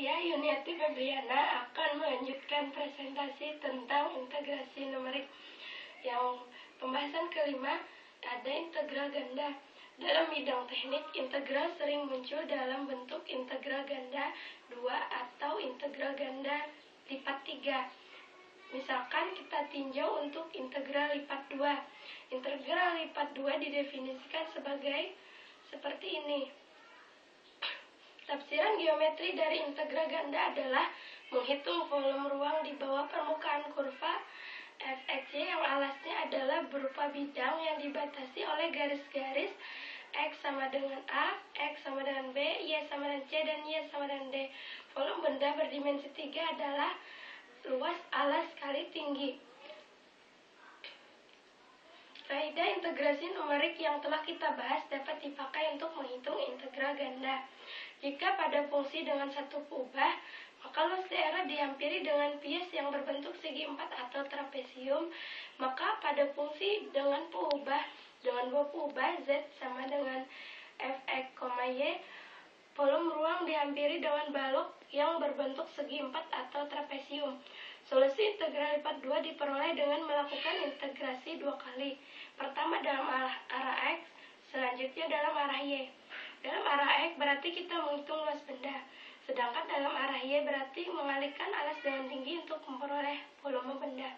Saya, Yuniati Febriana, akan melanjutkan presentasi tentang integrasi numerik. Yang pembahasan kelima, ada integral ganda. Dalam bidang teknik, integral sering muncul dalam bentuk integral ganda 2 atau integral ganda lipat 3. Misalkan kita tinjau untuk integral lipat 2. Integral lipat 2 didefinisikan sebagai seperti ini. Tafsiran geometri dari integral ganda adalah menghitung volume ruang di bawah permukaan kurva fxy yang alasnya adalah berupa bidang yang dibatasi oleh garis-garis x sama dengan a, x sama dengan b, y sama dengan c, dan y sama dengan d. Volume benda berdimensi 3 adalah luas alas kali tinggi. Kaidah integrasi numerik yang telah kita bahas dapat dipakai untuk menghitung integral ganda. Jika pada fungsi dengan satu kubah, maka luas daerah dihampiri dengan pies yang berbentuk segi 4 atau trapesium, maka pada fungsi dengan dua kubah z sama dengan fx, y, volume ruang dihampiri dengan balok yang berbentuk segi 4 atau trapesium. Solusi integral lipat 2 diperoleh dengan melakukan integrasi 2 kali. Pertama dalam arah x, selanjutnya dalam arah y. Dalam arah x berarti kita menghitung luas benda, sedangkan dalam arah y berarti mengalihkan alas dengan tinggi untuk memperoleh volume benda.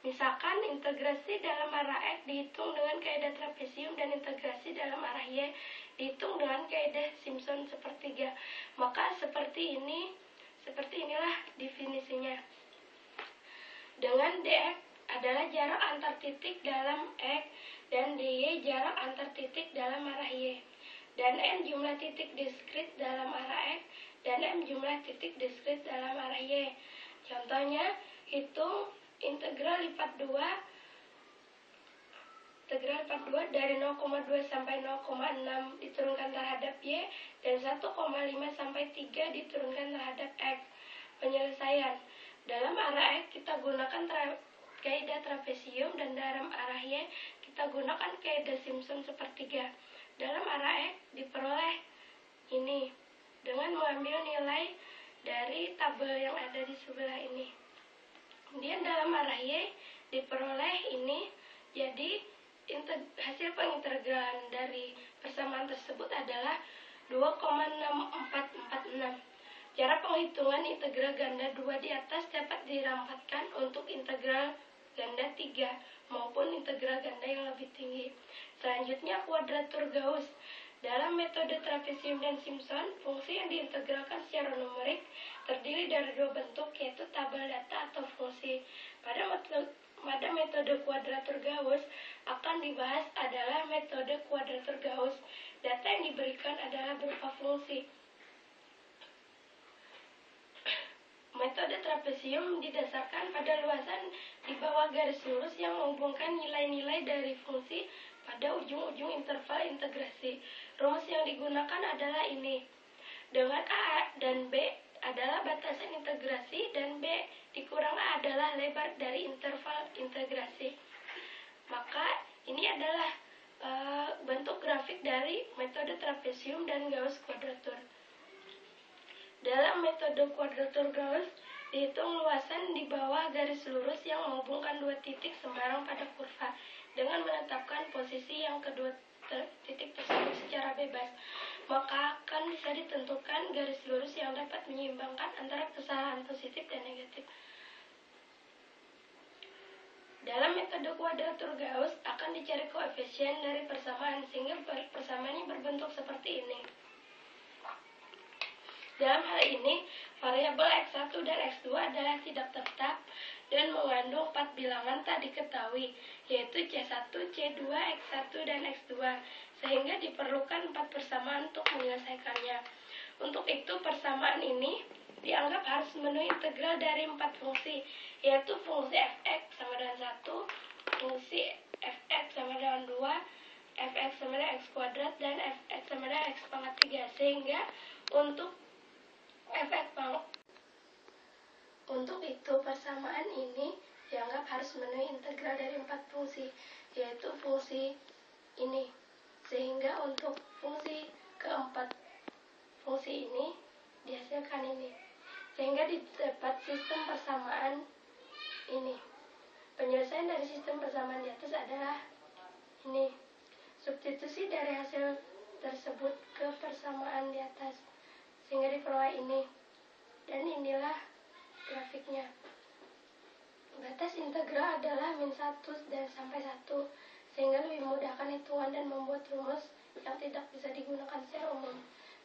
Misalkan integrasi dalam arah x dihitung dengan kaidah trapesium dan integrasi dalam arah y dihitung dengan kaidah Simpson sepertiga. Maka seperti inilah definisinya. Dengan dx adalah jarak antar titik dalam x dan dy jarak antar titik dalam arah y. Dan n jumlah titik diskrit dalam arah x, dan m jumlah titik diskrit dalam arah y. Contohnya, hitung integral lipat 2 dari 0,2 sampai 0,6 diturunkan terhadap y, dan 1,5 sampai 3 diturunkan terhadap x. Penyelesaian. Dalam arah x kita gunakan kaidah trapesium, dan dalam arah y kita gunakan kaidah Simpson sepertiga. Dalam arah x diperoleh ini dengan mengambil nilai dari tabel yang ada di sebelah ini. Kemudian dalam arah y diperoleh ini. Jadi hasil pengintegralan dari persamaan tersebut adalah 2,6446. Cara penghitungan integral ganda 2 di atas dapat dirampatkan untuk integral ganda 3 maupun integral ganda yang lebih tinggi. Selanjutnya, kuadratur Gauss. Dalam metode trapesium dan Simpson, fungsi yang diintegralkan secara numerik terdiri dari dua bentuk, yaitu tabel data atau fungsi. Pada metode kuadratur Gauss akan dibahas adalah metode kuadratur Gauss. Data yang diberikan adalah berupa fungsi. Metode trapesium didasarkan pada luasan di bawah garis lurus yang menghubungkan nilai-nilai dari fungsi pada ujung-ujung interval integrasi. Rumus yang digunakan adalah ini. Dengan A dan B adalah batasan integrasi, dan B dikurang A adalah lebar dari interval integrasi. Maka ini adalah bentuk grafik dari metode trapesium dan Gauss kuadratur. Dalam metode kuadratur Gauss, dihitung luasan di bawah garis lurus yang menghubungkan dua titik sembarang pada kurva dengan menetapkan posisi yang kedua titik tersebut secara bebas. Maka akan bisa ditentukan garis lurus yang dapat menyeimbangkan antara kesalahan positif dan negatif. Dalam metode kuadratur Gauss akan dicari koefisien dari persamaan sehingga persamaannya berbentuk seperti ini. Dalam hal ini, variabel X1 dan X2 adalah tidak tetap dan mengandung 4 bilangan tak diketahui, yaitu C1, C2, X1, dan X2, sehingga diperlukan 4 persamaan untuk menyelesaikannya. Untuk itu, persamaan ini dianggap harus memenuhi integral dari 4 fungsi, yaitu fungsi fx sama dengan 1, fungsi fx sama dengan 2, fx sama dengan x kuadrat, dan fx sama dengan x pangkat 3, sehingga untuk itu persamaan ini dianggap harus memenuhi integral dari 4 fungsi, yaitu fungsi ini. Sehingga untuk fungsi keempat fungsi ini dihasilkan ini. sehingga didapat sistem persamaan ini. Penyelesaian dari sistem persamaan di atas adalah ini. Substitusi dari hasil tersebut ke persamaan di atas, sehingga diperoleh ini. Dan inilah grafiknya. Batas integral adalah min 1 dan sampai 1, sehingga lebih memudahkan hitungan dan membuat rumus yang tidak bisa digunakan secara umum.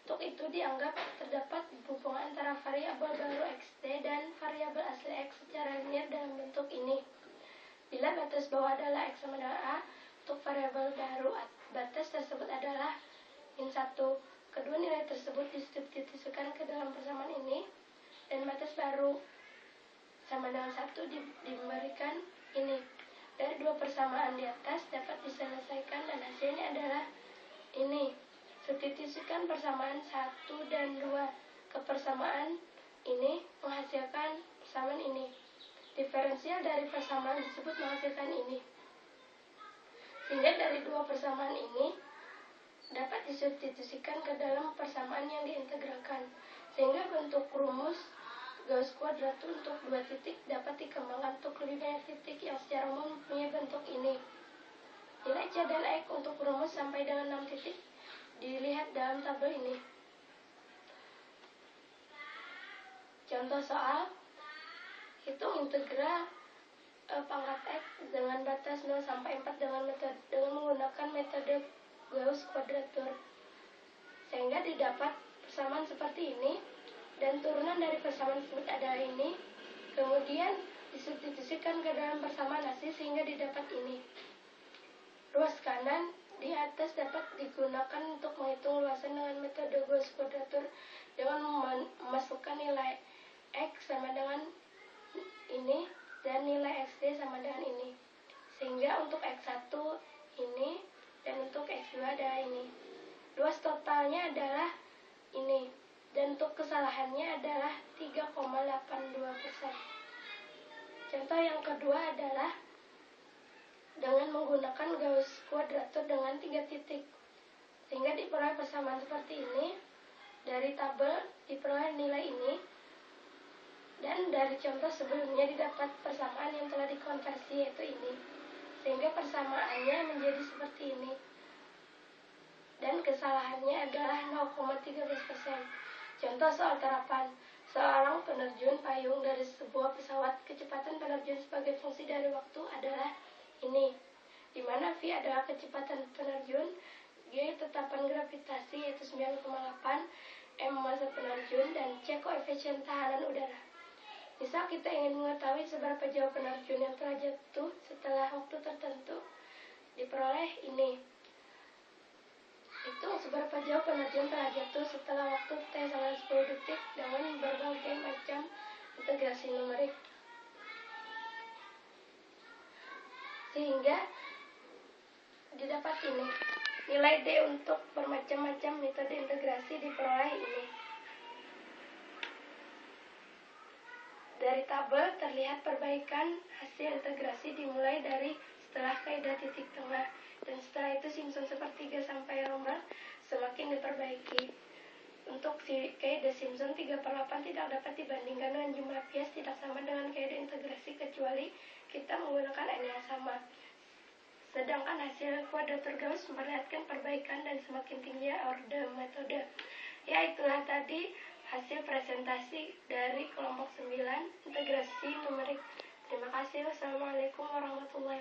Untuk itu dianggap terdapat hubungan antara variabel baru xt dan variabel asli x secara linear dalam bentuk ini. Bila batas bawah adalah x sama dengan a, untuk variabel baru batas tersebut adalah min 1. Kedua nilai tersebut disubstitusikan ke dalam persamaan ini, dan batas baru sama dengan 1 diberikan ini. Dari dua persamaan di atas dapat diselesaikan dan hasilnya adalah ini. Substitusikan persamaan 1 dan 2 ke persamaan ini menghasilkan persamaan ini. Diferensial dari persamaan tersebut menghasilkan ini. Sehingga dari dua persamaan ini dapat disubstitusikan ke dalam persamaan yang diintegralkan. Sehingga bentuk rumus Gauss kuadratur untuk dua titik dapat dikembangkan untuk lebih banyak titik yang secara umum mempunyai bentuk ini. Nilai C dan X untuk rumus sampai dengan 6 titik dilihat dalam tabel ini. Contoh soal, hitung integral pangkat X dengan batas 0 sampai 4 dengan menggunakan metode Gauss kuadratur, sehingga didapat persamaan seperti ini, dan turunan dari persamaan tersebut adalah ini, kemudian disubstitusikan ke dalam persamaan asli sehingga didapat ini. Ruas kanan di atas dapat digunakan untuk menghitung luasan dengan metode Gauss kuadratur dengan memasukkan nilai X sama dengan ini dan nilai XD sama dengan ini. Sehingga untuk X1 ini dan untuk X2 adalah ini. Luas totalnya adalah ini, dan untuk kesalahannya adalah 3,82%. Contoh yang kedua adalah dengan menggunakan Gauss kuadratur dengan 3 titik, sehingga diperoleh persamaan seperti ini. Dari tabel diperoleh nilai ini, dan dari contoh sebelumnya didapat persamaan yang telah dikonversi, yaitu ini, sehingga persamaannya menjadi seperti ini, dan kesalahannya adalah 0,13%. Contoh soal terapan. Seorang penerjun payung dari sebuah pesawat. Kecepatan penerjun sebagai fungsi dari waktu adalah ini, di mana V adalah kecepatan penerjun, G tetapan gravitasi yaitu 9,8, M massa penerjun, dan C koefisien tahanan udara. Misal kita ingin mengetahui seberapa jauh penerjun yang telah jatuh setelah waktu tertentu, diperoleh ini. Hitung seberapa jauh penerjun telah jatuh setelah waktu T sama 10 detik dengan berbagai macam integrasi numerik. Sehingga didapat ini. Nilai D untuk bermacam-macam metode integrasi diperoleh ini. Dari tabel terlihat perbaikan hasil integrasi dimulai dari setelah kaidah titik tengah, dan setelah itu Simpson sepertiga sampai rombak semakin diperbaiki. Untuk kaidah Simpson 3/8 tidak dapat dibandingkan dengan jumlah bias tidak sama dengan kaidah integrasi kecuali kita menggunakan n yang sama. Sedangkan hasil kuadratur Gauss memperlihatkan perbaikan dan semakin tinggi orde metode. Ya, itulah tadi hasil presentasi dari kelompok 9 integrasi numerik. Terima kasih. Wassalamualaikum warahmatullahi wabarakatuh.